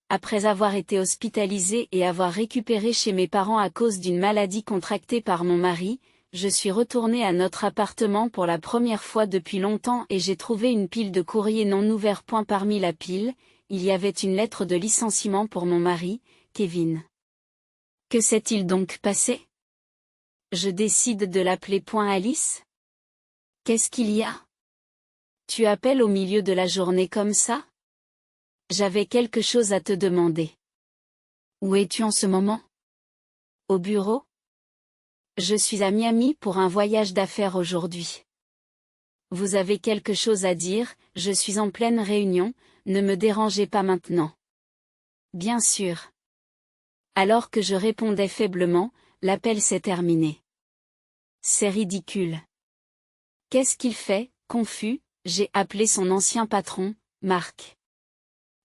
Après avoir été hospitalisée et avoir récupéré chez mes parents à cause d'une maladie contractée par mon mari, je suis retournée à notre appartement pour la première fois depuis longtemps et j'ai trouvé une pile de courriers non ouverts. Parmi la pile, il y avait une lettre de licenciement pour mon mari, Kevin. Que s'est-il donc passé? Je décide de l'appeler Alice. Qu'est-ce qu'il y a? Tu appelles au milieu de la journée comme ça? J'avais quelque chose à te demander. Où es-tu en ce moment? Au bureau? Je suis à Miami pour un voyage d'affaires aujourd'hui. Vous avez quelque chose à dire, je suis en pleine réunion, ne me dérangez pas maintenant. Bien sûr. Alors que je répondais faiblement, l'appel s'est terminé. C'est ridicule. Qu'est-ce qu'il fait? Confus, j'ai appelé son ancien patron, Marc.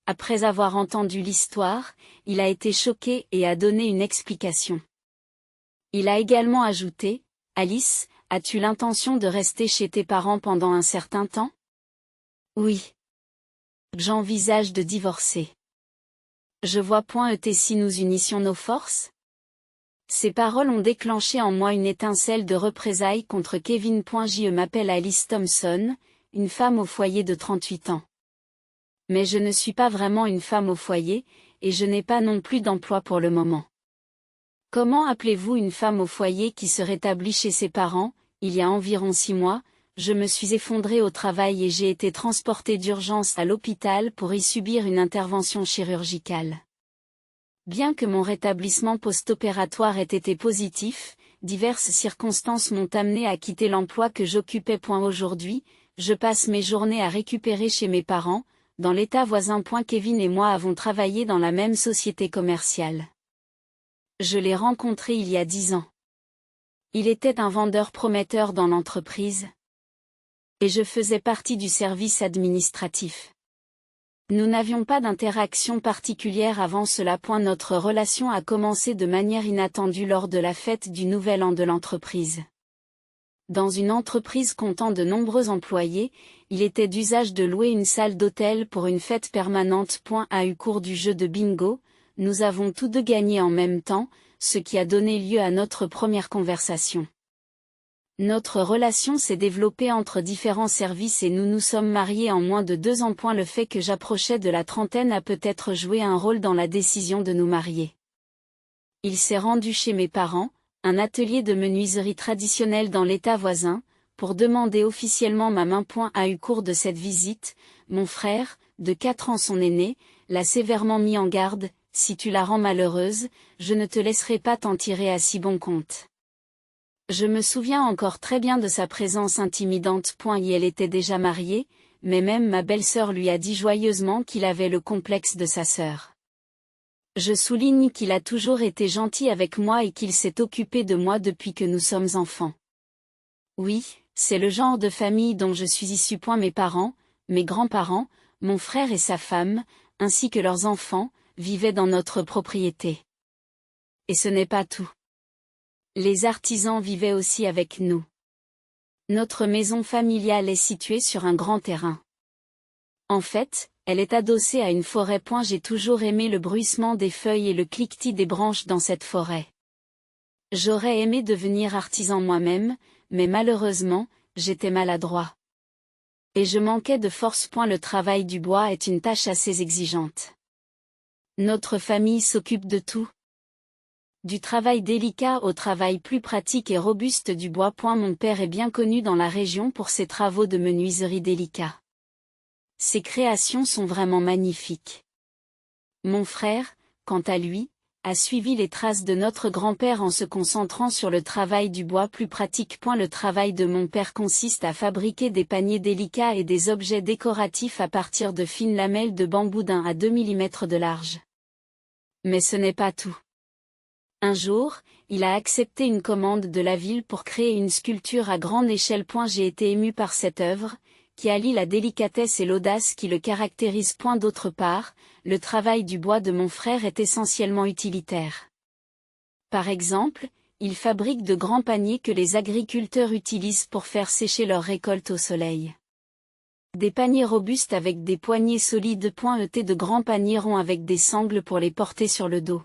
Après avoir entendu l'histoire, il a été choqué et a donné une explication. Il a également ajouté, Alice, as-tu l'intention de rester chez tes parents pendant un certain temps? Oui. J'envisage de divorcer. Je vois si nous unissions nos forces? Ces paroles ont déclenché en moi une étincelle de représailles contre Kevin. Je m'appelle Alice Thompson, une femme au foyer de 38 ans. Mais je ne suis pas vraiment une femme au foyer, et je n'ai pas non plus d'emploi pour le moment. Comment appelez-vous une femme au foyer qui se rétablit chez ses parents? Il y a environ 6 mois, je me suis effondrée au travail et j'ai été transportée d'urgence à l'hôpital pour y subir une intervention chirurgicale. Bien que mon rétablissement post-opératoire ait été positif, diverses circonstances m'ont amené à quitter l'emploi que j'occupais. Aujourd'hui, je passe mes journées à récupérer chez mes parents, dans l'état voisin. Kevin et moi avons travaillé dans la même société commerciale. Je l'ai rencontré il y a 10 ans. Il était un vendeur prometteur dans l'entreprise. Et je faisais partie du service administratif. Nous n'avions pas d'interaction particulière avant cela. Notre relation a commencé de manière inattendue lors de la fête du Nouvel An de l'entreprise. Dans une entreprise comptant de nombreux employés, il était d'usage de louer une salle d'hôtel pour une fête permanente. Au cours du jeu de bingo, nous avons tous deux gagné en même temps, ce qui a donné lieu à notre première conversation. Notre relation s'est développée entre différents services et nous nous sommes mariés en moins de 2 ans. Le fait que j'approchais de la trentaine a peut-être joué un rôle dans la décision de nous marier. Il s'est rendu chez mes parents, un atelier de menuiserie traditionnel dans l'état voisin, pour demander officiellement ma main. Au cours de cette visite, mon frère, de 4 ans son aîné, l'a sévèrement mis en garde, si tu la rends malheureuse, je ne te laisserai pas t'en tirer à si bon compte. Je me souviens encore très bien de sa présence intimidante. Et elle était déjà mariée, mais même ma belle-sœur lui a dit joyeusement qu'il avait le complexe de sa sœur. Je souligne qu'il a toujours été gentil avec moi et qu'il s'est occupé de moi depuis que nous sommes enfants. Oui, c'est le genre de famille dont je suis issue. Mes parents, mes grands-parents, mon frère et sa femme, ainsi que leurs enfants, vivaient dans notre propriété. Et ce n'est pas tout. Les artisans vivaient aussi avec nous. Notre maison familiale est située sur un grand terrain. En fait, elle est adossée à une forêt. J'ai toujours aimé le bruissement des feuilles et le cliquetis des branches dans cette forêt. J'aurais aimé devenir artisan moi-même, mais malheureusement, j'étais maladroit. Et je manquais de force. Le travail du bois est une tâche assez exigeante. Notre famille s'occupe de tout. Du travail délicat au travail plus pratique et robuste du bois. Mon père est bien connu dans la région pour ses travaux de menuiserie délicats. Ses créations sont vraiment magnifiques. Mon frère, quant à lui, a suivi les traces de notre grand-père en se concentrant sur le travail du bois plus pratique. Le travail de mon père consiste à fabriquer des paniers délicats et des objets décoratifs à partir de fines lamelles de bambou d'1 à 2 mm de large. Mais ce n'est pas tout. Un jour, il a accepté une commande de la ville pour créer une sculpture à grande échelle. J'ai été ému par cette œuvre, qui allie la délicatesse et l'audace qui le caractérise. D'autre part, le travail du bois de mon frère est essentiellement utilitaire. Par exemple, il fabrique de grands paniers que les agriculteurs utilisent pour faire sécher leurs récoltes au soleil. Des paniers robustes avec des poignées solides. ET de grands paniers ronds avec des sangles pour les porter sur le dos.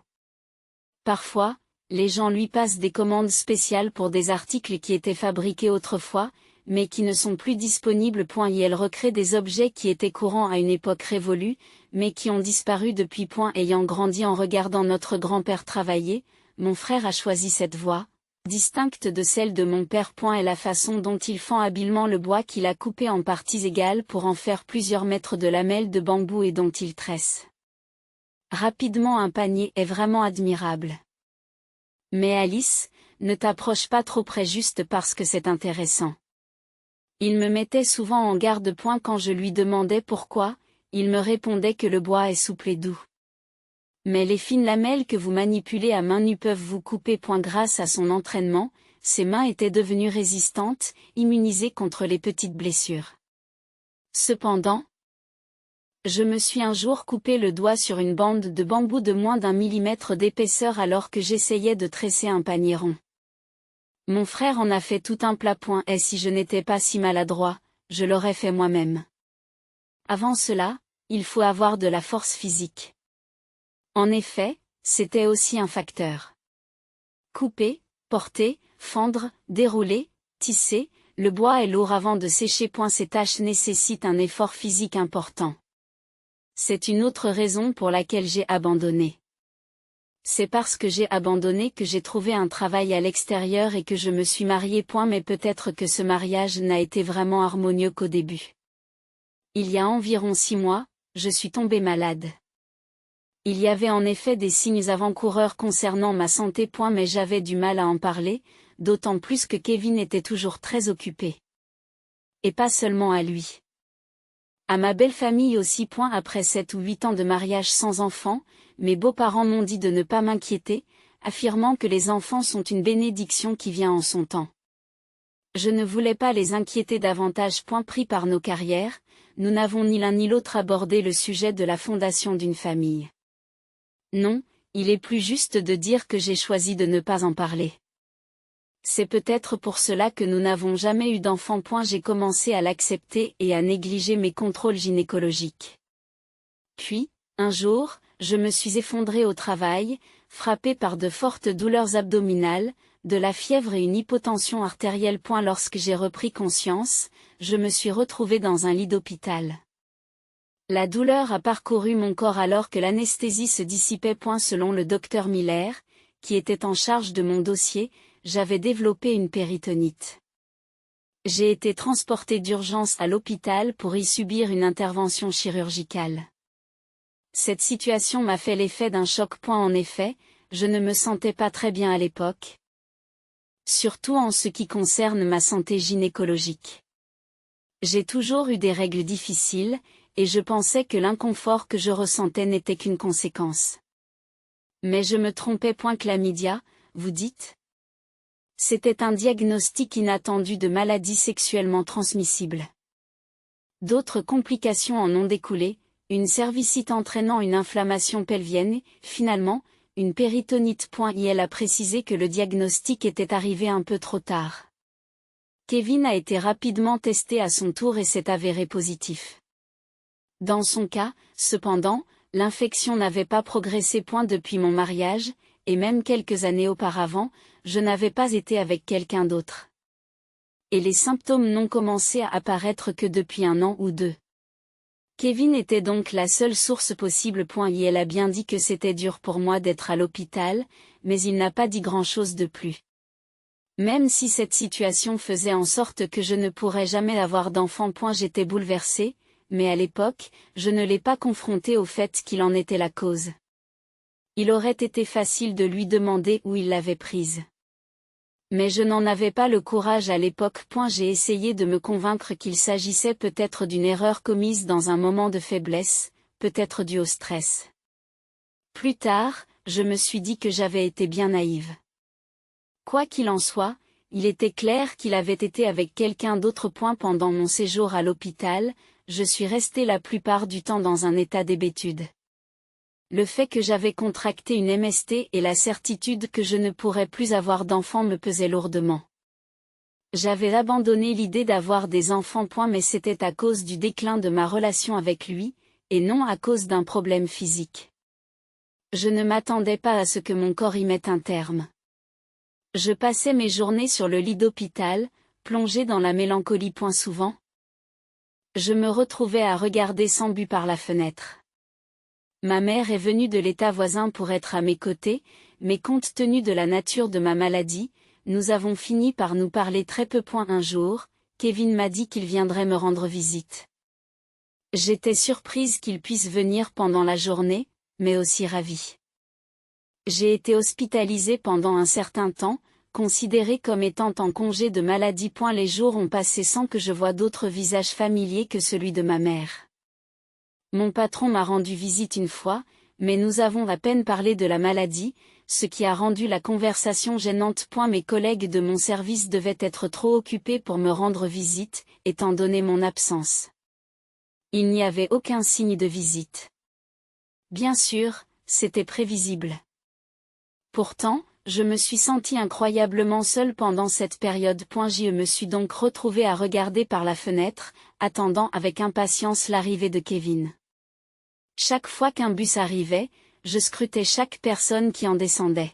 Parfois, les gens lui passent des commandes spéciales pour des articles qui étaient fabriqués autrefois, mais qui ne sont plus disponibles. Et elle recrée des objets qui étaient courants à une époque révolue, mais qui ont disparu depuis. Ayant grandi en regardant notre grand-père travailler, mon frère a choisi cette voie, distincte de celle de mon père. Et la façon dont il fend habilement le bois qu'il a coupé en parties égales pour en faire plusieurs mètres de lamelles de bambou et dont il tresse rapidement un panier est vraiment admirable. Mais Alice, ne t'approche pas trop près juste parce que c'est intéressant. Il me mettait souvent en garde. Quand je lui demandais pourquoi, il me répondait que le bois est souple et doux. Mais les fines lamelles que vous manipulez à main nue peuvent vous couper. Grâce à son entraînement, ses mains étaient devenues résistantes, immunisées contre les petites blessures. Cependant, je me suis un jour coupé le doigt sur une bande de bambou de moins d'1 millimètre d'épaisseur alors que j'essayais de tresser un panier rond. Mon frère en a fait tout un plat. Et si je n'étais pas si maladroit, je l'aurais fait moi-même. Avant cela, il faut avoir de la force physique. En effet, c'était aussi un facteur. Couper, porter, fendre, dérouler, tisser, le bois est lourd avant de sécher. Ces tâches nécessitent un effort physique important. C'est une autre raison pour laquelle j'ai abandonné. C'est parce que j'ai abandonné que j'ai trouvé un travail à l'extérieur et que je me suis mariée. Mais peut-être que ce mariage n'a été vraiment harmonieux qu'au début. Il y a environ 6 mois, je suis tombée malade. Il y avait en effet des signes avant-coureurs concernant ma santé. Mais j'avais du mal à en parler, d'autant plus que Kevin était toujours très occupé. Et pas seulement à lui. À ma belle famille aussi. Après 7 ou 8 ans de mariage sans enfants, mes beaux-parents m'ont dit de ne pas m'inquiéter, affirmant que les enfants sont une bénédiction qui vient en son temps. Je ne voulais pas les inquiéter davantage. Pris par nos carrières, nous n'avons ni l'un ni l'autre abordé le sujet de la fondation d'une famille. Non, il est plus juste de dire que j'ai choisi de ne pas en parler. C'est peut-être pour cela que nous n'avons jamais eu d'enfant. J'ai commencé à l'accepter et à négliger mes contrôles gynécologiques. Puis, un jour, je me suis effondrée au travail, frappée par de fortes douleurs abdominales, de la fièvre et une hypotension artérielle. Lorsque j'ai repris conscience, je me suis retrouvée dans un lit d'hôpital. La douleur a parcouru mon corps alors que l'anesthésie se dissipait. Selon le docteur Miller, qui était en charge de mon dossier, j'avais développé une péritonite. J'ai été transportée d'urgence à l'hôpital pour y subir une intervention chirurgicale. Cette situation m'a fait l'effet d'un choc. En effet, je ne me sentais pas très bien à l'époque. Surtout en ce qui concerne ma santé gynécologique. J'ai toujours eu des règles difficiles, et je pensais que l'inconfort que je ressentais n'était qu'une conséquence. Mais je me trompais. Chlamydia, vous dites ? C'était un diagnostic inattendu de maladie sexuellement transmissible. D'autres complications en ont découlé, une cervicite entraînant une inflammation pelvienne et, finalement, une péritonite. Il a précisé que le diagnostic était arrivé un peu trop tard. Kevin a été rapidement testé à son tour et s'est avéré positif. Dans son cas, cependant, l'infection n'avait pas progressé. Depuis mon mariage, et même quelques années auparavant, je n'avais pas été avec quelqu'un d'autre. Et les symptômes n'ont commencé à apparaître que depuis 1 an ou 2. Kevin était donc la seule source possible. Elle a bien dit que c'était dur pour moi d'être à l'hôpital, mais il n'a pas dit grand-chose de plus. Même si cette situation faisait en sorte que je ne pourrais jamais avoir d'enfant. J'étais bouleversée, mais à l'époque, je ne l'ai pas confronté au fait qu'il en était la cause. Il aurait été facile de lui demander où il l'avait prise. Mais je n'en avais pas le courage à l'époque. J'ai essayé de me convaincre qu'il s'agissait peut-être d'une erreur commise dans un moment de faiblesse, peut-être due au stress. Plus tard, je me suis dit que j'avais été bien naïve. Quoi qu'il en soit, il était clair qu'il avait été avec quelqu'un d'autre. Pendant mon séjour à l'hôpital, je suis restée la plupart du temps dans un état d'hébétude. Le fait que j'avais contracté une MST et la certitude que je ne pourrais plus avoir d'enfant me pesaient lourdement. J'avais abandonné l'idée d'avoir des enfants. Mais c'était à cause du déclin de ma relation avec lui, et non à cause d'un problème physique. Je ne m'attendais pas à ce que mon corps y mette un terme. Je passais mes journées sur le lit d'hôpital, plongé dans la mélancolie. Souvent, je me retrouvais à regarder sans but par la fenêtre. Ma mère est venue de l'état voisin pour être à mes côtés, mais compte tenu de la nature de ma maladie, nous avons fini par nous parler très peu. Un jour, Kevin m'a dit qu'il viendrait me rendre visite. J'étais surprise qu'il puisse venir pendant la journée, mais aussi ravie. J'ai été hospitalisée pendant un certain temps, considérée comme étant en congé de maladie. Les jours ont passé sans que je voie d'autres visages familiers que celui de ma mère. Mon patron m'a rendu visite une fois, mais nous avons à peine parlé de la maladie, ce qui a rendu la conversation gênante. Mes collègues de mon service devaient être trop occupés pour me rendre visite, étant donné mon absence. Il n'y avait aucun signe de visite. Bien sûr, c'était prévisible. Pourtant, je me suis sentie incroyablement seule pendant cette période. Je me suis donc retrouvée à regarder par la fenêtre, attendant avec impatience l'arrivée de Kevin. Chaque fois qu'un bus arrivait, je scrutais chaque personne qui en descendait.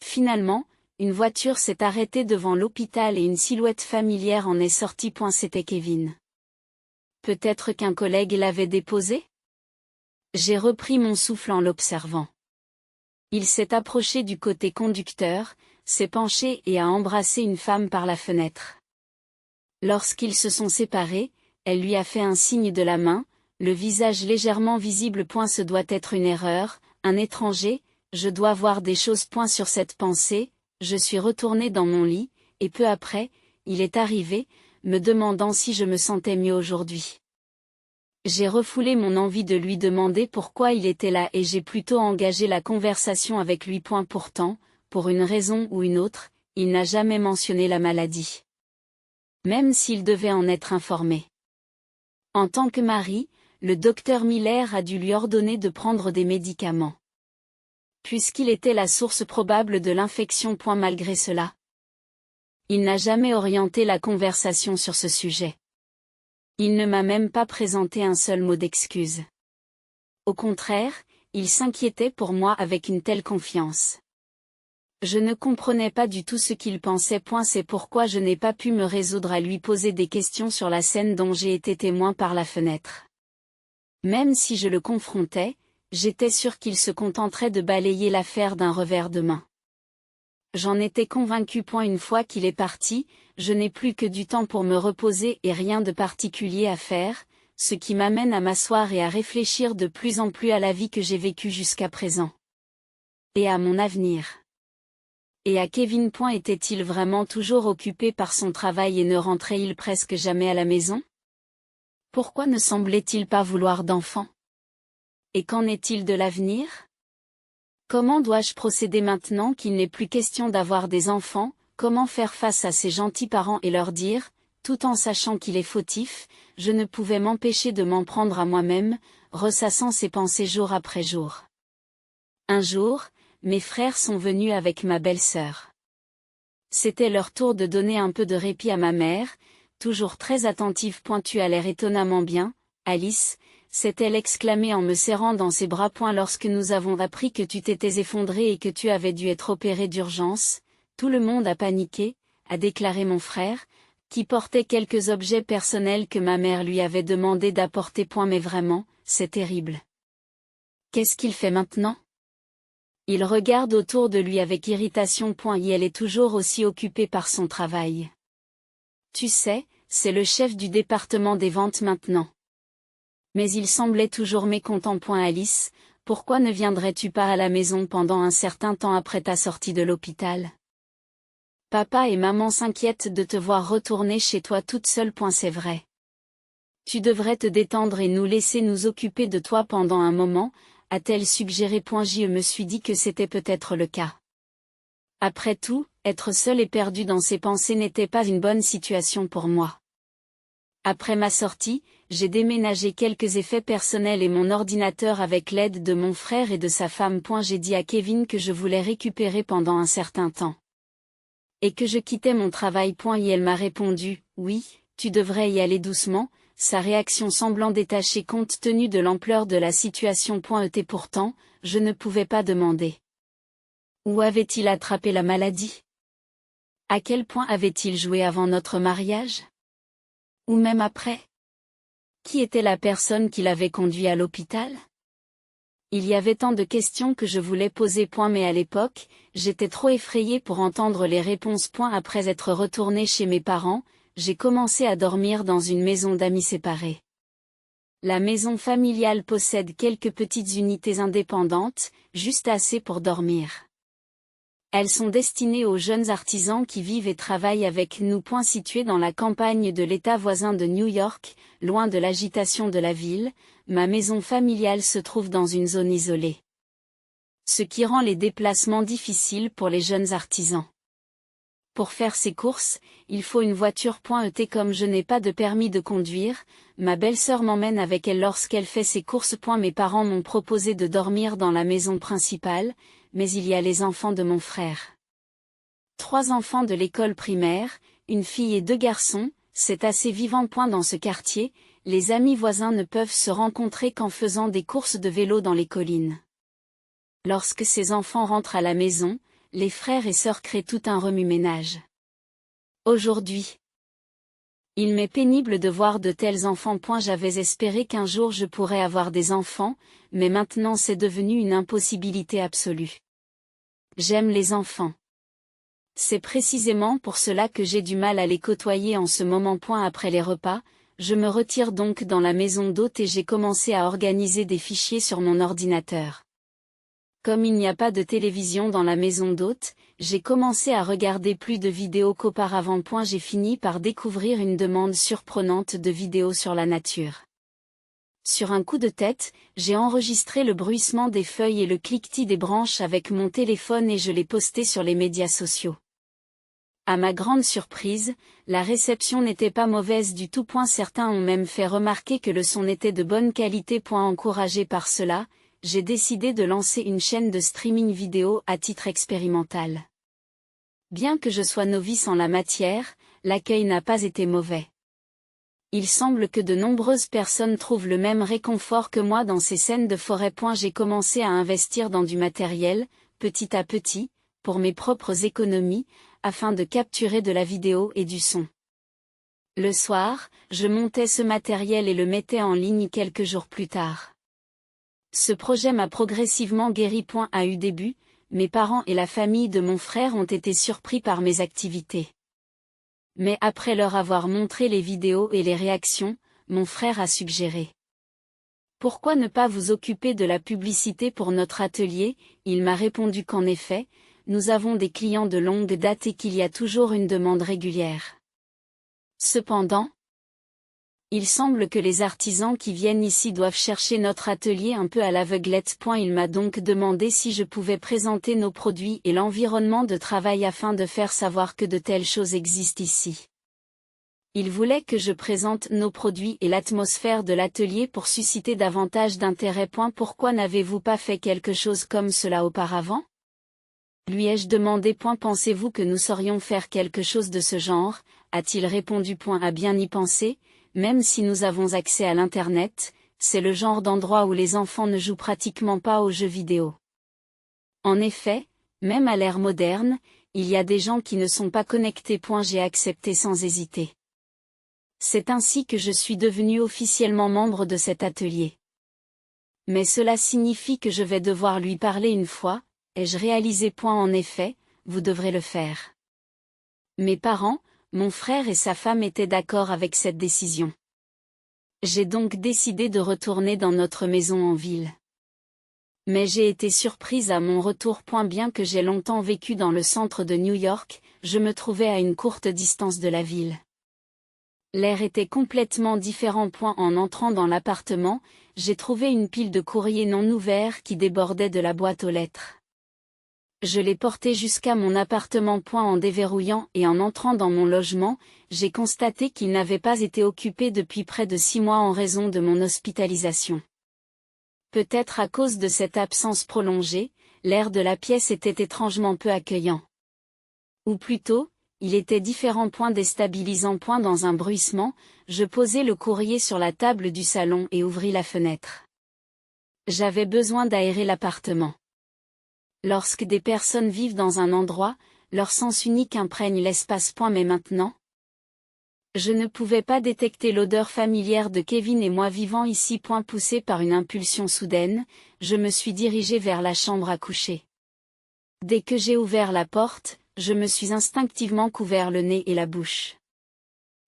Finalement, une voiture s'est arrêtée devant l'hôpital et une silhouette familière en est sortie. C'était Kevin. Peut-être qu'un collègue l'avait déposé ? J'ai repris mon souffle en l'observant. Il s'est approché du côté conducteur, s'est penché et a embrassé une femme par la fenêtre. Lorsqu'ils se sont séparés, elle lui a fait un signe de la main, le visage légèrement visible. Ce doit être une erreur, un étranger, je dois voir des choses. Sur cette pensée, je suis retournée dans mon lit, et peu après, il est arrivé, me demandant si je me sentais mieux aujourd'hui. J'ai refoulé mon envie de lui demander pourquoi il était là et j'ai plutôt engagé la conversation avec lui. Pourtant, pour une raison ou une autre, il n'a jamais mentionné la maladie. Même s'il devait en être informé. En tant que mari, le docteur Miller a dû lui ordonner de prendre des médicaments. Puisqu'il était la source probable de l'infection. Malgré cela, il n'a jamais orienté la conversation sur ce sujet. Il ne m'a même pas présenté un seul mot d'excuse. Au contraire, il s'inquiétait pour moi avec une telle confiance. Je ne comprenais pas du tout ce qu'il pensait. C'est pourquoi je n'ai pas pu me résoudre à lui poser des questions sur la scène dont j'ai été témoin par la fenêtre. Même si je le confrontais, j'étais sûre qu'il se contenterait de balayer l'affaire d'un revers de main. J'en étais convaincue. Une fois qu'il est parti, je n'ai plus que du temps pour me reposer et rien de particulier à faire, ce qui m'amène à m'asseoir et à réfléchir de plus en plus à la vie que j'ai vécue jusqu'à présent. Et à mon avenir. Et à Kevin. Était-il vraiment toujours occupé par son travail et ne rentrait-il presque jamais à la maison ? Pourquoi ne semblait-il pas vouloir d'enfants ? Et qu'en est-il de l'avenir ? Comment dois-je procéder maintenant qu'il n'est plus question d'avoir des enfants ? Comment faire face à ces gentils parents et leur dire, tout en sachant qu'il est fautif, je ne pouvais m'empêcher de m'en prendre à moi-même, ressassant ces pensées jour après jour. Un jour, mes frères sont venus avec ma belle-sœur. C'était leur tour de donner un peu de répit à ma mère, toujours très attentive. Tu as l'air étonnamment bien, Alice, s'est-elle exclamée en me serrant dans ses bras. Lorsque nous avons appris que tu t'étais effondrée et que tu avais dû être opérée d'urgence, tout le monde a paniqué, a déclaré mon frère, qui portait quelques objets personnels que ma mère lui avait demandé d'apporter. Mais vraiment, c'est terrible. Qu'est-ce qu'il fait maintenant ? Il regarde autour de lui avec irritation. Et elle est toujours aussi occupée par son travail. Tu sais, c'est le chef du département des ventes maintenant. Mais il semblait toujours mécontent. Alice, pourquoi ne viendrais-tu pas à la maison pendant un certain temps après ta sortie de l'hôpital ? Papa et maman s'inquiètent de te voir retourner chez toi toute seule. C'est vrai. Tu devrais te détendre et nous laisser nous occuper de toi pendant un moment, a-t-elle suggéré. Je me suis dit que c'était peut-être le cas. Après tout, être seule et perdue dans ses pensées n'était pas une bonne situation pour moi. Après ma sortie, j'ai déménagé quelques effets personnels et mon ordinateur avec l'aide de mon frère et de sa femme. J'ai dit à Kevin que je voulais récupérer pendant un certain temps. Et que je quittais mon travail. Et elle m'a répondu, oui, tu devrais y aller doucement, sa réaction semblant détachée compte tenu de l'ampleur de la situation. Et pourtant, je ne pouvais pas demander. Où avait-il attrapé la maladie? À quel point avait-il joué avant notre mariage? Ou même après? Qui était la personne qui l'avait conduit à l'hôpital? Il y avait tant de questions que je voulais poser. Mais à l'époque, j'étais trop effrayée pour entendre les réponses. Après être retournée chez mes parents, j'ai commencé à dormir dans une maison d'amis séparés. La maison familiale possède quelques petites unités indépendantes, juste assez pour dormir. Elles sont destinées aux jeunes artisans qui vivent et travaillent avec nous. Situées dans la campagne de l'État voisin de New York, loin de l'agitation de la ville, ma maison familiale se trouve dans une zone isolée. Ce qui rend les déplacements difficiles pour les jeunes artisans. Pour faire ses courses, il faut une voiture. Comme je n'ai pas de permis de conduire, ma belle-sœur m'emmène avec elle lorsqu'elle fait ses courses. Mes parents m'ont proposé de dormir dans la maison principale, mais il y a les enfants de mon frère. 3 enfants de l'école primaire, une fille et 2 garçons, c'est assez vivant. Dans ce quartier, les amis voisins ne peuvent se rencontrer qu'en faisant des courses de vélo dans les collines. Lorsque ces enfants rentrent à la maison, les frères et sœurs créent tout un remue-ménage. Aujourd'hui, il m'est pénible de voir de tels enfants. J'avais espéré qu'un jour je pourrais avoir des enfants, mais maintenant c'est devenu une impossibilité absolue. J'aime les enfants. C'est précisément pour cela que j'ai du mal à les côtoyer en ce moment. Après les repas, je me retire donc dans la maison d'hôte et j'ai commencé à organiser des fichiers sur mon ordinateur. Comme il n'y a pas de télévision dans la maison d'hôte, j'ai commencé à regarder plus de vidéos qu'auparavant. J'ai fini par découvrir une demande surprenante de vidéos sur la nature. Sur un coup de tête, j'ai enregistré le bruissement des feuilles et le cliquetis des branches avec mon téléphone et je l'ai posté sur les médias sociaux. À ma grande surprise, la réception n'était pas mauvaise du tout. Certains ont même fait remarquer que le son était de bonne qualité. Encouragé par cela, j'ai décidé de lancer une chaîne de streaming vidéo à titre expérimental. Bien que je sois novice en la matière, l'accueil n'a pas été mauvais. Il semble que de nombreuses personnes trouvent le même réconfort que moi dans ces scènes de forêt. J'ai commencé à investir dans du matériel, petit à petit, pour mes propres économies, afin de capturer de la vidéo et du son. Le soir, je montais ce matériel et le mettais en ligne quelques jours plus tard. Ce projet m'a progressivement guéri. A eu début, mes parents et la famille de mon frère ont été surpris par mes activités. Mais après leur avoir montré les vidéos et les réactions, mon frère a suggéré. Pourquoi ne pas vous occuper de la publicité pour notre atelier? Il m'a répondu qu'en effet, nous avons des clients de longue date et qu'il y a toujours une demande régulière. Cependant, il semble que les artisans qui viennent ici doivent chercher notre atelier un peu à l'aveuglette. Il m'a donc demandé si je pouvais présenter nos produits et l'environnement de travail afin de faire savoir que de telles choses existent ici. Il voulait que je présente nos produits et l'atmosphère de l'atelier pour susciter davantage d'intérêt. Pourquoi n'avez-vous pas fait quelque chose comme cela auparavant? Lui ai-je demandé. Pensez-vous que nous saurions faire quelque chose de ce genre? A-t-il répondu. À bien y penser. Même si nous avons accès à l'Internet, c'est le genre d'endroit où les enfants ne jouent pratiquement pas aux jeux vidéo. En effet, même à l'ère moderne, il y a des gens qui ne sont pas connectés. J'ai accepté sans hésiter. C'est ainsi que je suis devenu officiellement membre de cet atelier. Mais cela signifie que je vais devoir lui parler une fois, ai-je réalisé. En effet, vous devrez le faire. Mes parents, mon frère et sa femme étaient d'accord avec cette décision. J'ai donc décidé de retourner dans notre maison en ville. Mais j'ai été surprise à mon retour. Bien que j'ai longtemps vécu dans le centre de New York, je me trouvais à une courte distance de la ville. L'air était complètement différent. En entrant dans l'appartement, j'ai trouvé une pile de courriers non ouverts qui débordait de la boîte aux lettres. Je l'ai porté jusqu'à mon appartement. En déverrouillant et en entrant dans mon logement, j'ai constaté qu'il n'avait pas été occupé depuis près de 6 mois en raison de mon hospitalisation. Peut-être à cause de cette absence prolongée, l'air de la pièce était étrangement peu accueillant. Ou plutôt, il était différent. Déstabilisant. Dans un bruissement, je posai le courrier sur la table du salon et ouvris la fenêtre. J'avais besoin d'aérer l'appartement. Lorsque des personnes vivent dans un endroit, leur sens unique imprègne l'espace. Mais maintenant, je ne pouvais pas détecter l'odeur familière de Kevin et moi vivant ici. Poussé par une impulsion soudaine, je me suis dirigé vers la chambre à coucher. Dès que j'ai ouvert la porte, je me suis instinctivement couvert le nez et la bouche.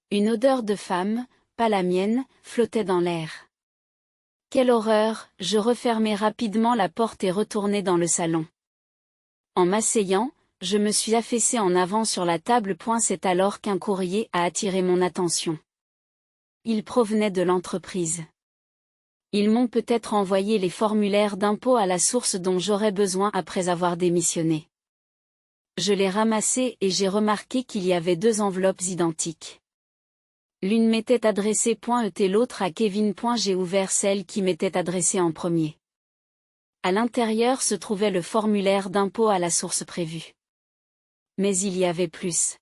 Une odeur de femme, pas la mienne, flottait dans l'air. Quelle horreur! Je refermai rapidement la porte et retournai dans le salon. En m'asseyant, je me suis affaissé en avant sur la table. C'est alors qu'un courrier a attiré mon attention. Il provenait de l'entreprise. Ils m'ont peut-être envoyé les formulaires d'impôt à la source dont j'aurais besoin après avoir démissionné. Je l'ai ramassé et j'ai remarqué qu'il y avait 2 enveloppes identiques. L'une m'était adressée et l'autre à Kevin. J'ai ouvert celle qui m'était adressée en premier. À l'intérieur se trouvait le formulaire d'impôt à la source prévue. Mais il y avait plus.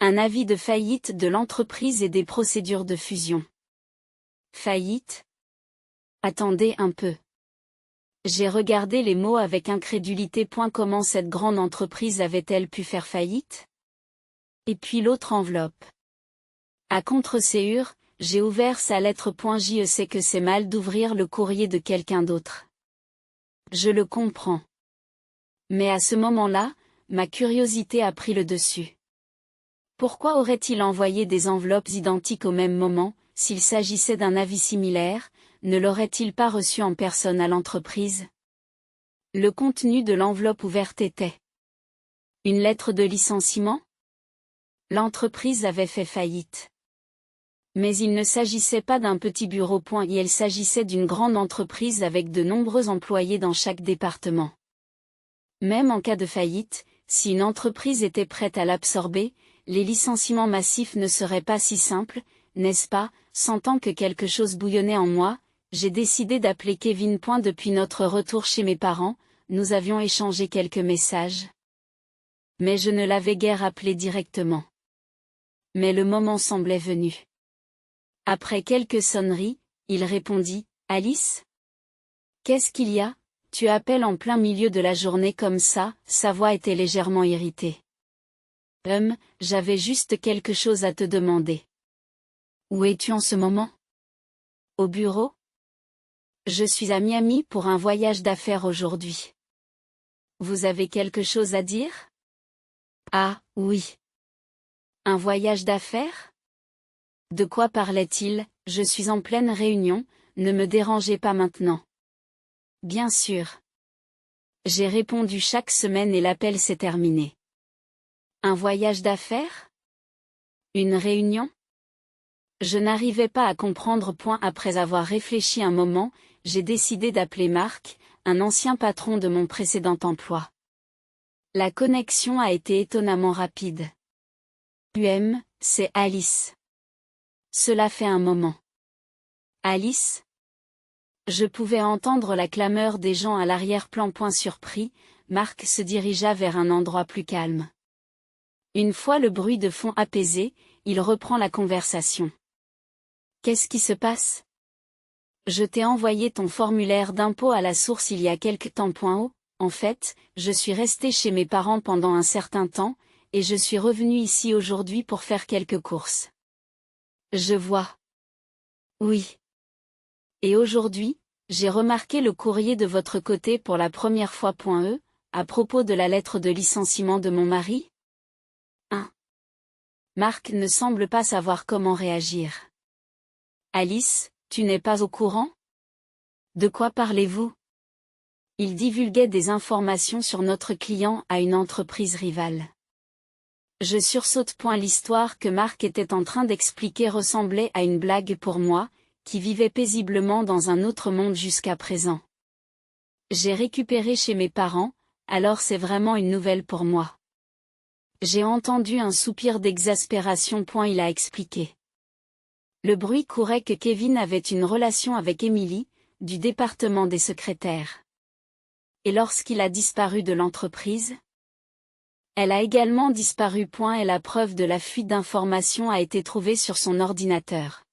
Un avis de faillite de l'entreprise et des procédures de fusion. Faillite? Attendez un peu. J'ai regardé les mots avec incrédulité. Comment cette grande entreprise avait-elle pu faire faillite? Et puis l'autre enveloppe. À contre-séure, j'ai ouvert sa lettre. Je sais que c'est mal d'ouvrir le courrier de quelqu'un d'autre. Je le comprends. Mais à ce moment-là, ma curiosité a pris le dessus. Pourquoi aurait-il envoyé des enveloppes identiques au même moment? S'il s'agissait d'un avis similaire, ne l'aurait-il pas reçu en personne à l'entreprise? Le contenu de l'enveloppe ouverte était une lettre de licenciement? L'entreprise avait fait faillite. Mais il ne s'agissait pas d'un petit bureau. Il s'agissait d'une grande entreprise avec de nombreux employés dans chaque département. Même en cas de faillite, si une entreprise était prête à l'absorber, les licenciements massifs ne seraient pas si simples, n'est-ce pas? Sentant que quelque chose bouillonnait en moi, j'ai décidé d'appeler Kevin. Depuis notre retour chez mes parents, nous avions échangé quelques messages. Mais je ne l'avais guère appelé directement. Mais le moment semblait venu. Après quelques sonneries, il répondit, « Alice? Qu'est-ce qu'il y a? Tu appelles en plein milieu de la journée comme ça ?» Sa voix était légèrement irritée. « J'avais juste quelque chose à te demander. » « Où es-tu en ce moment? » « Au bureau? » « Je suis à Miami pour un voyage d'affaires aujourd'hui. » « Vous avez quelque chose à dire? » « Ah, oui. » « Un voyage d'affaires? » De quoi parlait-il? Je suis en pleine réunion, ne me dérangez pas maintenant. Bien sûr. J'ai répondu chaque semaine et l'appel s'est terminé. Un voyage d'affaires? Une réunion? Je n'arrivais pas à comprendre. Après avoir réfléchi un moment, j'ai décidé d'appeler Marc, un ancien patron de mon précédent emploi. La connexion a été étonnamment rapide. C'est Alice. Cela fait un moment. Alice? Je pouvais entendre la clameur des gens à l'arrière-plan. Surpris, Marc se dirigea vers un endroit plus calme. Une fois le bruit de fond apaisé, il reprend la conversation. Qu'est-ce qui se passe? Je t'ai envoyé ton formulaire d'impôt à la source il y a quelque temps. En fait, je suis resté chez mes parents pendant un certain temps, et je suis revenu ici aujourd'hui pour faire quelques courses. Je vois. Oui. Et aujourd'hui, j'ai remarqué le courrier de votre côté pour la première fois. À propos de la lettre de licenciement de mon mari? Marc ne semble pas savoir comment réagir. Alice, tu n'es pas au courant? De quoi parlez-vous? Il divulguait des informations sur notre client à une entreprise rivale. Je sursaute. L'histoire que Marc était en train d'expliquer ressemblait à une blague pour moi, qui vivais paisiblement dans un autre monde jusqu'à présent. J'ai récupéré chez mes parents, alors c'est vraiment une nouvelle pour moi. J'ai entendu un soupir d'exaspération. Il a expliqué. Le bruit courait que Kevin avait une relation avec Emily, du département des secrétaires. Et lorsqu'il a disparu de l'entreprise? Elle a également disparu. Et la preuve de la fuite d'informations a été trouvée sur son ordinateur.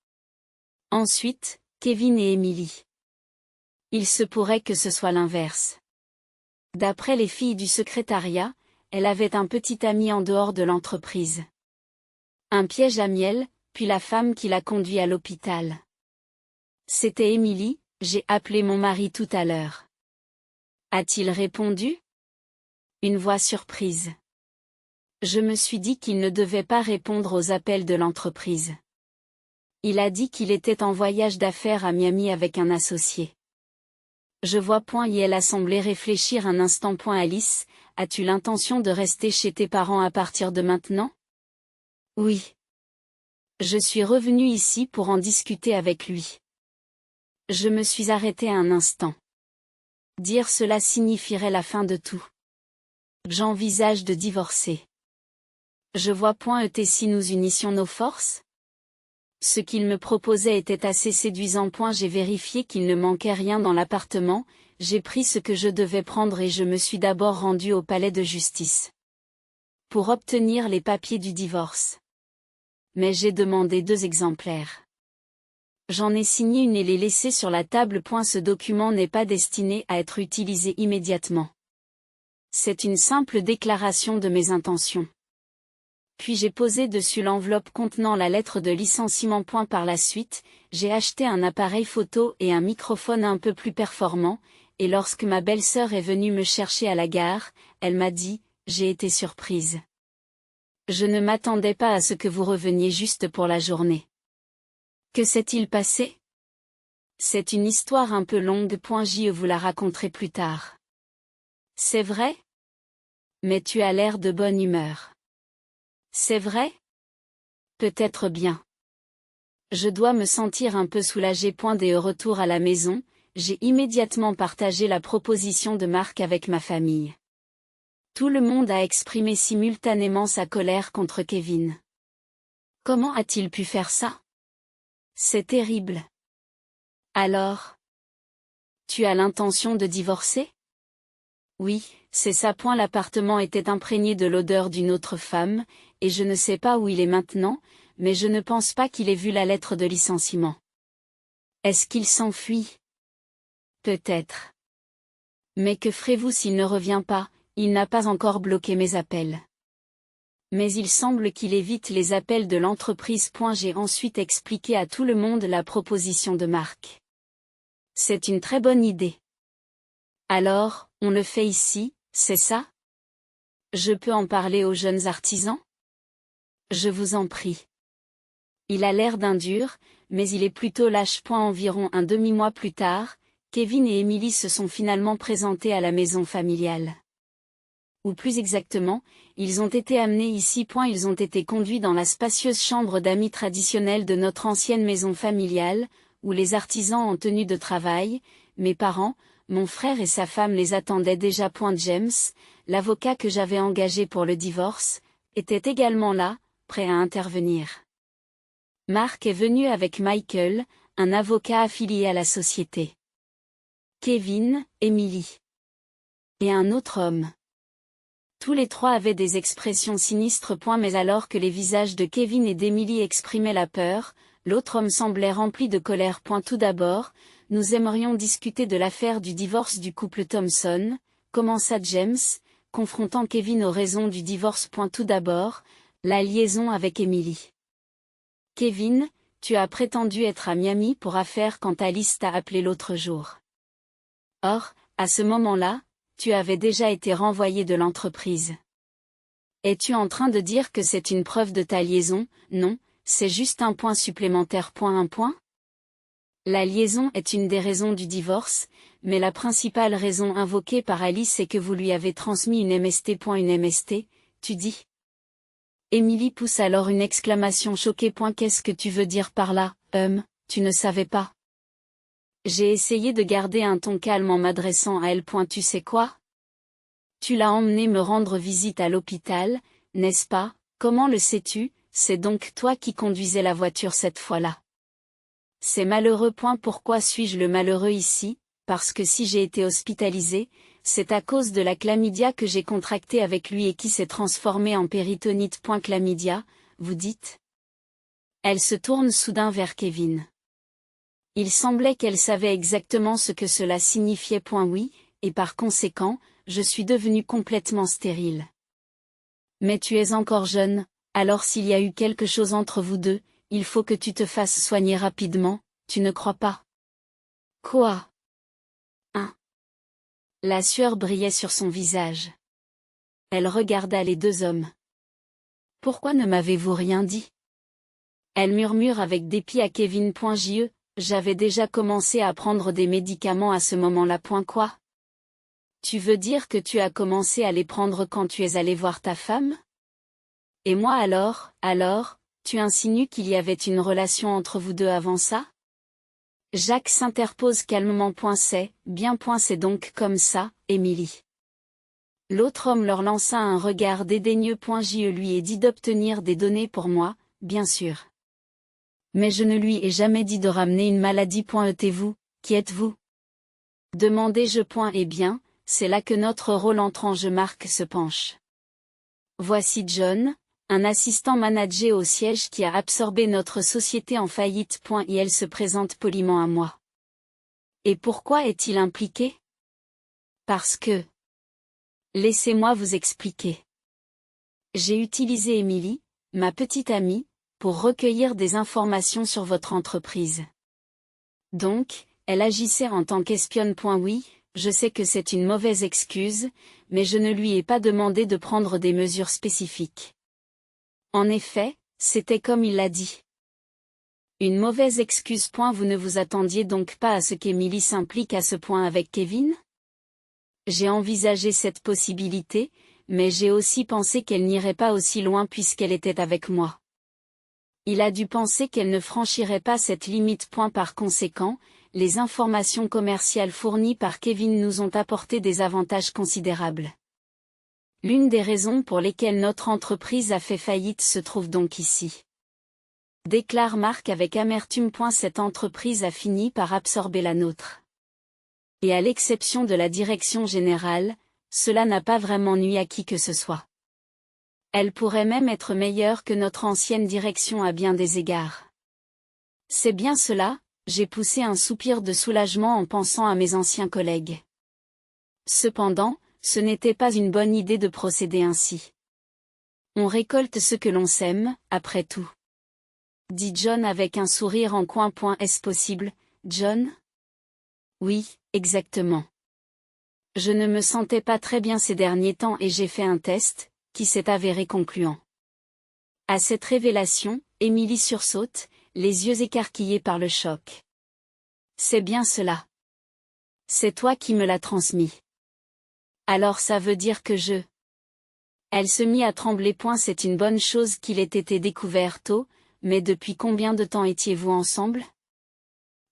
Ensuite, Kevin et Emily. Il se pourrait que ce soit l'inverse. D'après les filles du secrétariat, elle avait un petit ami en dehors de l'entreprise. Un piège à miel, puis la femme qui l'a conduit à l'hôpital. C'était Emily, j'ai appelé mon mari tout à l'heure. A-t-il répondu? Une voix surprise. Je me suis dit qu'il ne devait pas répondre aux appels de l'entreprise. Il a dit qu'il était en voyage d'affaires à Miami avec un associé. Je vois. Et elle a semblé réfléchir un instant. Alice, as-tu l'intention de rester chez tes parents à partir de maintenant? Oui. Je suis revenue ici pour en discuter avec lui. Je me suis arrêtée un instant. Dire cela signifierait la fin de tout. J'envisage de divorcer. Je vois. Et si nous unissions nos forces? Ce qu'il me proposait était assez séduisant. J'ai vérifié qu'il ne manquait rien dans l'appartement, j'ai pris ce que je devais prendre et je me suis d'abord rendue au palais de justice. Pour obtenir les papiers du divorce. Mais j'ai demandé 2 exemplaires. J'en ai signé une et l'ai laissée sur la table. Ce document n'est pas destiné à être utilisé immédiatement. C'est une simple déclaration de mes intentions. Puis j'ai posé dessus l'enveloppe contenant la lettre de licenciement. Par la suite, j'ai acheté un appareil photo et un microphone un peu plus performant, et lorsque ma belle-sœur est venue me chercher à la gare, elle m'a dit, j'ai été surprise. Je ne m'attendais pas à ce que vous reveniez juste pour la journée. Que s'est-il passé? C'est une histoire un peu longue. Je vous la raconterai plus tard. C'est vrai? Mais tu as l'air de bonne humeur. C'est vrai? Peut-être bien. Je dois me sentir un peu soulagée. Dès au retour à la maison, j'ai immédiatement partagé la proposition de Mark avec ma famille. Tout le monde a exprimé simultanément sa colère contre Kevin. Comment a-t-il pu faire ça? C'est terrible. Alors? Tu as l'intention de divorcer? Oui, c'est ça. L'appartement était imprégné de l'odeur d'une autre femme, et je ne sais pas où il est maintenant, mais je ne pense pas qu'il ait vu la lettre de licenciement. Est-ce qu'il s'enfuit? Peut-être. Mais que ferez-vous s'il ne revient pas? Il n'a pas encore bloqué mes appels. Mais il semble qu'il évite les appels de l'entreprise. J'ai ensuite expliqué à tout le monde la proposition de Mark. C'est une très bonne idée. Alors, on le fait ici, c'est ça? Je peux en parler aux jeunes artisans? Je vous en prie. Il a l'air d'un dur, mais il est plutôt lâche. Environ un demi-mois plus tard, Kevin et Emily se sont finalement présentés à la maison familiale. Ou plus exactement, ils ont été amenés ici. Ils ont été conduits dans la spacieuse chambre d'amis traditionnelle de notre ancienne maison familiale, où les artisans en tenue de travail, mes parents, mon frère et sa femme les attendaient déjà. James, l'avocat que j'avais engagé pour le divorce, était également là, prêt à intervenir. Mark est venu avec Michael, un avocat affilié à la société. Kevin, Emily. Et un autre homme. Tous les 3 avaient des expressions sinistres. Mais alors que les visages de Kevin et d'Emily exprimaient la peur, l'autre homme semblait rempli de colère. Tout d'abord, nous aimerions discuter de l'affaire du divorce du couple Thompson, commença James, confrontant Kevin aux raisons du divorce. Tout d'abord, la liaison avec Emily. Kevin, tu as prétendu être à Miami pour affaires quand Alice t'a appelé l'autre jour. Or, à ce moment-là, tu avais déjà été renvoyé de l'entreprise. Es-tu en train de dire que c'est une preuve de ta liaison? Non, c'est juste un point supplémentaire. Un point? La liaison est une des raisons du divorce, mais la principale raison invoquée par Alice est que vous lui avez transmis une MST. Une MST, tu dis? Emily pousse alors une exclamation choquée. Qu'est-ce que tu veux dire par là, tu ne savais pas? J'ai essayé de garder un ton calme en m'adressant à elle. Tu sais quoi? Tu l'as emmenée me rendre visite à l'hôpital, n'est-ce pas? Comment le sais-tu? C'est donc toi qui conduisais la voiture cette fois-là. C'est malheureux. Pourquoi suis-je le malheureux ici? Parce que si j'ai été hospitalisée, c'est à cause de la chlamydia que j'ai contracté avec lui et qui s'est transformée en péritonite. Chlamydia, vous dites? Elle se tourne soudain vers Kevin. Il semblait qu'elle savait exactement ce que cela signifiait. Oui, et par conséquent, je suis devenue complètement stérile. Mais tu es encore jeune, alors s'il y a eu quelque chose entre vous deux, il faut que tu te fasses soigner rapidement, tu ne crois pas? Quoi? La sueur brillait sur son visage. Elle regarda les deux hommes. Pourquoi ne m'avez-vous rien dit? Elle murmure avec dépit à Kevin. J'avais déjà commencé à prendre des médicaments à ce moment-là. Quoi? Tu veux dire que tu as commencé à les prendre quand tu es allé voir ta femme? Et moi alors, tu insinues qu'il y avait une relation entre vous deux avant ça? Jacques s'interpose calmement. C'est bien. C'est donc comme ça, Émilie. L'autre homme leur lança un regard dédaigneux. Je lui ai dit d'obtenir des données pour moi, bien sûr. Mais je ne lui ai jamais dit de ramener une maladie. Êtes-vous, qui êtes-vous? Demandai-je. Eh bien, c'est là que notre rôle entre en jeu. Marc se penche. Voici John, un assistant manager au siège qui a absorbé notre société en faillite. Et elle se présente poliment à moi. Et pourquoi est-il impliqué? Parce que... Laissez-moi vous expliquer. J'ai utilisé Émilie, ma petite amie, pour recueillir des informations sur votre entreprise. Donc, elle agissait en tant qu'espionne. Oui, je sais que c'est une mauvaise excuse, mais je ne lui ai pas demandé de prendre des mesures spécifiques. En effet, c'était comme il l'a dit. Une mauvaise excuse. Vous ne vous attendiez donc pas à ce qu'Émilie s'implique à ce point avec Kevin? J'ai envisagé cette possibilité, mais j'ai aussi pensé qu'elle n'irait pas aussi loin puisqu'elle était avec moi. Il a dû penser qu'elle ne franchirait pas cette limite. Par conséquent, les informations commerciales fournies par Kevin nous ont apporté des avantages considérables. L'une des raisons pour lesquelles notre entreprise a fait faillite se trouve donc ici. Déclare Marc avec amertume. Cette entreprise a fini par absorber la nôtre. Et à l'exception de la direction générale, cela n'a pas vraiment nui à qui que ce soit. Elle pourrait même être meilleure que notre ancienne direction à bien des égards. C'est bien cela, j'ai poussé un soupir de soulagement en pensant à mes anciens collègues. Cependant, ce n'était pas une bonne idée de procéder ainsi. On récolte ce que l'on sème, après tout. Dit John avec un sourire en coin. Est-ce possible, John? Oui, exactement. Je ne me sentais pas très bien ces derniers temps et j'ai fait un test, qui s'est avéré concluant. À cette révélation, Émilie sursaute, les yeux écarquillés par le choc. C'est bien cela. C'est toi qui me l'as transmis. Alors ça veut dire que je... Elle se mit à trembler. C'est une bonne chose qu'il ait été découvert tôt, mais depuis combien de temps étiez-vous ensemble?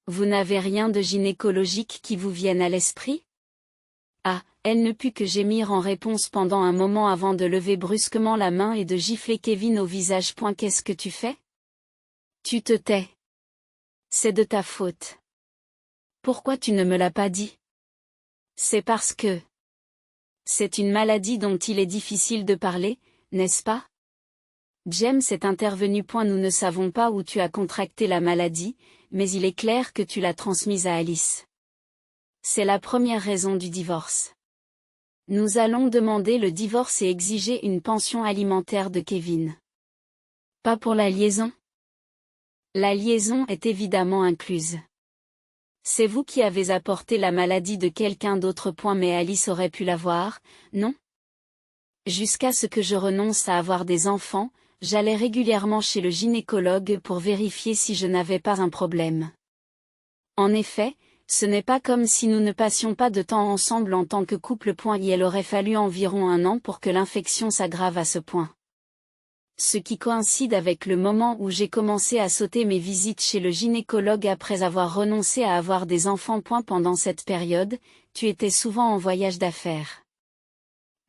Vous n'avez rien de gynécologique qui vous vienne à l'esprit? Ah, elle ne put que gémir en réponse pendant un moment avant de lever brusquement la main et de gifler Kevin au visage. Qu'est-ce que tu fais? Tu te tais. C'est de ta faute. Pourquoi tu ne me l'as pas dit? C'est parce que... C'est une maladie dont il est difficile de parler, n'est-ce pas? James est intervenu. Nous ne savons pas où tu as contracté la maladie, mais il est clair que tu l'as transmise à Alice. C'est la première raison du divorce. Nous allons demander le divorce et exiger une pension alimentaire de Kevin. Pas pour la liaison? La liaison est évidemment incluse. C'est vous qui avez apporté la maladie de quelqu'un d'autre. Mais Alice aurait pu l'avoir, non? Jusqu'à ce que je renonce à avoir des enfants, j'allais régulièrement chez le gynécologue pour vérifier si je n'avais pas un problème. En effet, ce n'est pas comme si nous ne passions pas de temps ensemble en tant que couple. Il aurait fallu environ 1 an pour que l'infection s'aggrave à ce point. Ce qui coïncide avec le moment où j'ai commencé à sauter mes visites chez le gynécologue après avoir renoncé à avoir des enfants. Pendant cette période, tu étais souvent en voyage d'affaires.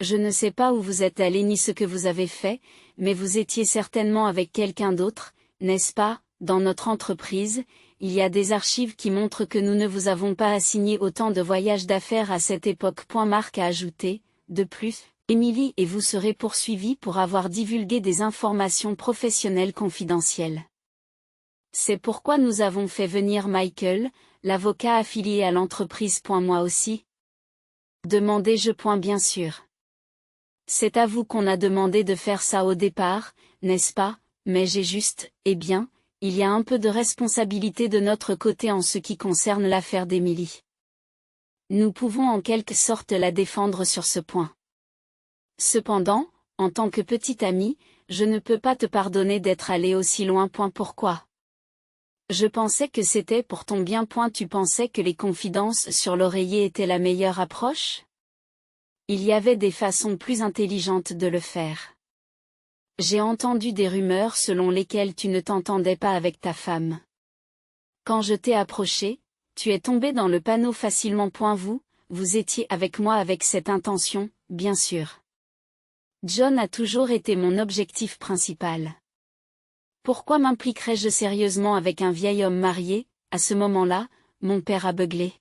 Je ne sais pas où vous êtes allé ni ce que vous avez fait, mais vous étiez certainement avec quelqu'un d'autre, n'est-ce pas, dans notre entreprise, il y a des archives qui montrent que nous ne vous avons pas assigné autant de voyages d'affaires à cette époque. Marc a ajouté, de plus, Emily et vous serez poursuivis pour avoir divulgué des informations professionnelles confidentielles. C'est pourquoi nous avons fait venir Michael, l'avocat affilié à l'entreprise. Moi aussi. Demandai-je. Bien sûr. C'est à vous qu'on a demandé de faire ça au départ, n'est-ce pas, mais j'ai juste, eh bien, il y a un peu de responsabilité de notre côté en ce qui concerne l'affaire d'Emily. Nous pouvons en quelque sorte la défendre sur ce point. Cependant, en tant que petite amie, je ne peux pas te pardonner d'être allé aussi loin. Pourquoi? Je pensais que c'était pour ton bien. Tu pensais que les confidences sur l'oreiller étaient la meilleure approche? Il y avait des façons plus intelligentes de le faire. J'ai entendu des rumeurs selon lesquelles tu ne t'entendais pas avec ta femme. Quand je t'ai approché, tu es tombé dans le panneau facilement. Vous étiez avec moi avec cette intention, bien sûr. John a toujours été mon objectif principal. Pourquoi m'impliquerais-je sérieusement avec un vieil homme marié? À ce moment-là, mon père a beuglé,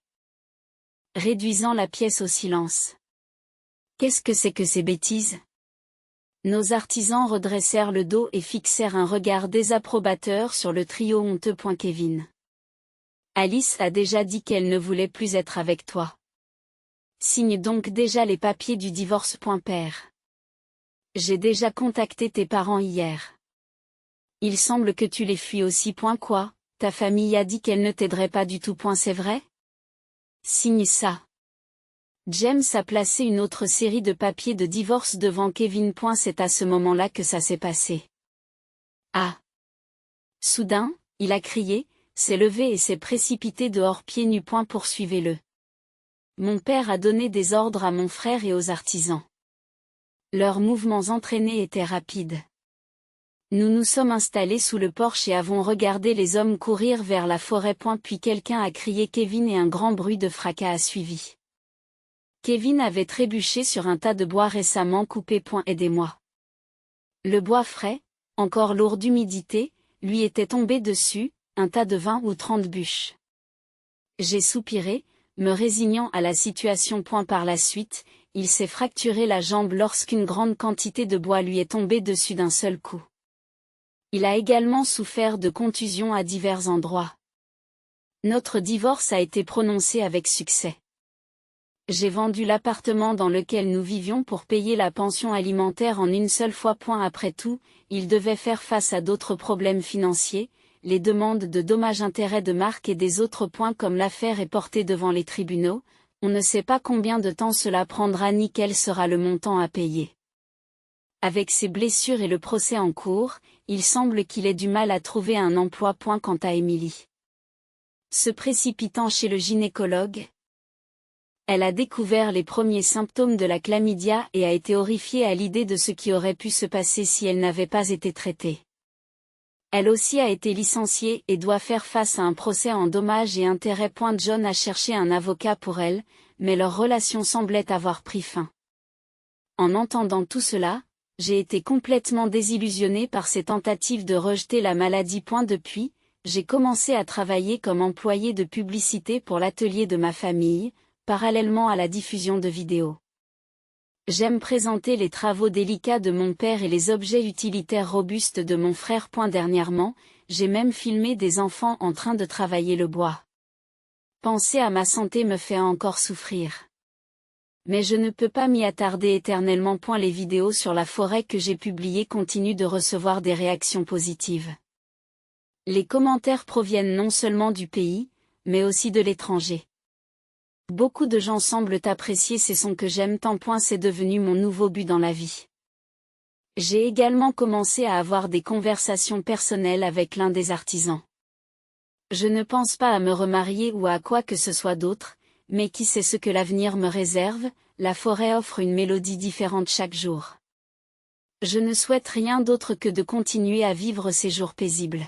réduisant la pièce au silence. Qu'est-ce que c'est que ces bêtises? Nos artisans redressèrent le dos et fixèrent un regard désapprobateur sur le trio honteux. Kevin. Alice a déjà dit qu'elle ne voulait plus être avec toi. Signe donc déjà les papiers du divorce. Père. J'ai déjà contacté tes parents hier. Il semble que tu les fuis aussi. Quoi, ta famille a dit qu'elle ne t'aiderait pas du tout. C'est vrai? Signe ça. James a placé une autre série de papiers de divorce devant Kevin. C'est à ce moment-là que ça s'est passé. Ah! Soudain, il a crié, s'est levé et s'est précipité dehors pieds nus. Poursuivez-le. Mon père a donné des ordres à mon frère et aux artisans. Leurs mouvements entraînés étaient rapides. Nous nous sommes installés sous le porche et avons regardé les hommes courir vers la forêt. Puis quelqu'un a crié Kevin et un grand bruit de fracas a suivi. Kevin avait trébuché sur un tas de bois récemment coupé. Aidez-moi. Le bois frais, encore lourd d'humidité, lui était tombé dessus, un tas de 20 ou 30 bûches. J'ai soupiré, me résignant à la situation. Par la suite, il s'est fracturé la jambe lorsqu'une grande quantité de bois lui est tombée dessus d'un seul coup. Il a également souffert de contusions à divers endroits. Notre divorce a été prononcé avec succès. J'ai vendu l'appartement dans lequel nous vivions pour payer la pension alimentaire en une seule fois. Après tout, il devait faire face à d'autres problèmes financiers, les demandes de dommages-intérêts de Marc et des autres. Comme l'affaire est portée devant les tribunaux, on ne sait pas combien de temps cela prendra ni quel sera le montant à payer. Avec ses blessures et le procès en cours, il semble qu'il ait du mal à trouver un emploi. Quant à Emily, se précipitant chez le gynécologue, elle a découvert les premiers symptômes de la chlamydia et a été horrifiée à l'idée de ce qui aurait pu se passer si elle n'avait pas été traitée. Elle aussi a été licenciée et doit faire face à un procès en dommages et intérêts. John a cherché un avocat pour elle, mais leur relation semblait avoir pris fin. En entendant tout cela, j'ai été complètement désillusionnée par ces tentatives de rejeter la maladie. Depuis, j'ai commencé à travailler comme employée de publicité pour l'atelier de ma famille, parallèlement à la diffusion de vidéos. J'aime présenter les travaux délicats de mon père et les objets utilitaires robustes de mon frère. Dernièrement, j'ai même filmé des enfants en train de travailler le bois. Penser à ma santé me fait encore souffrir. Mais je ne peux pas m'y attarder éternellement. Les vidéos sur la forêt que j'ai publiées continuent de recevoir des réactions positives. Les commentaires proviennent non seulement du pays, mais aussi de l'étranger. Beaucoup de gens semblent apprécier ces sons que j'aime tant. C'est devenu mon nouveau but dans la vie. J'ai également commencé à avoir des conversations personnelles avec l'un des artisans. Je ne pense pas à me remarier ou à quoi que ce soit d'autre, mais qui sait ce que l'avenir me réserve. La forêt offre une mélodie différente chaque jour. Je ne souhaite rien d'autre que de continuer à vivre ces jours paisibles.